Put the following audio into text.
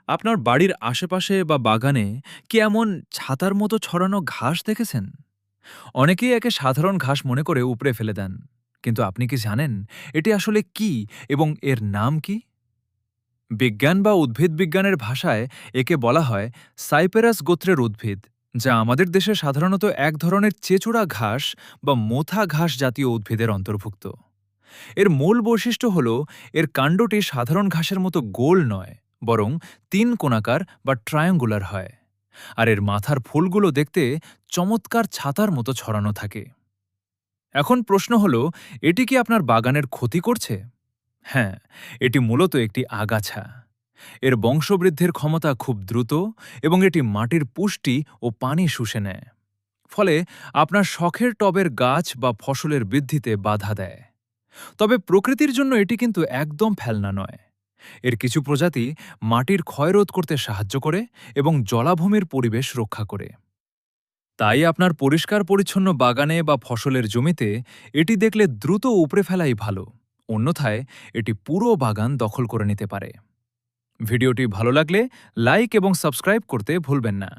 আপনার বাড়ির আশেপাশে বা বাগানে কি এমন ছাতার মতো ছড়ানো ঘাস দেখেছেন? অনেকেই একে সাধারণ ঘাস মনে করে উপড়ে ফেলে দেন। কিন্তু আপনি কি জানেন এটি আসলে কি এবং এর নাম কি? বিজ্ঞান বা উদ্ভিদ বিজ্ঞানের ভাষায় একে বলা হয় সাইপেরাস গোত্রের উদ্ভিদ, যা আমাদের দেশে সাধারণত এক ধরনের চেচুড়া ঘাস বা মোথা ঘাস জাতীয় উদ্ভিদের অন্তর্ভুক্ত। এর মূল বৈশিষ্ট্য হল এর কাণ্ডটি সাধারণ ঘাসের মতো গোল নয়, বরং তিন কোণাকার বা ট্রায়াঙ্গুলার হয়। আর এর মাথার ফুলগুলো দেখতে চমৎকার ছাতার মতো ছড়ানো থাকে। এখন প্রশ্ন হল, এটি কি আপনার বাগানের ক্ষতি করছে? হ্যাঁ, এটি মূলত একটি আগাছা। এর বংশবৃদ্ধির ক্ষমতা খুব দ্রুত এবং এটি মাটির পুষ্টি ও পানি শুষে নেয়। ফলে আপনার শখের টবের গাছ বা ফসলের বৃদ্ধিতে বাধা দেয়। তবে প্রকৃতির জন্য এটি কিন্তু একদম ফেলনা নয়। এর কিছু প্রজাতি মাটির ক্ষয়রোধ করতে সাহায্য করে এবং জলাভূমির পরিবেশ রক্ষা করে। তাই আপনার পরিষ্কার পরিচ্ছন্ন বাগানে বা ফসলের জমিতে এটি দেখলে দ্রুত উপড়ে ফেলাই ভালো। অন্যথায় এটি পুরো বাগান দখল করে নিতে পারে। ভিডিওটি ভালো লাগলে লাইক এবং সাবস্ক্রাইব করতে ভুলবেন না।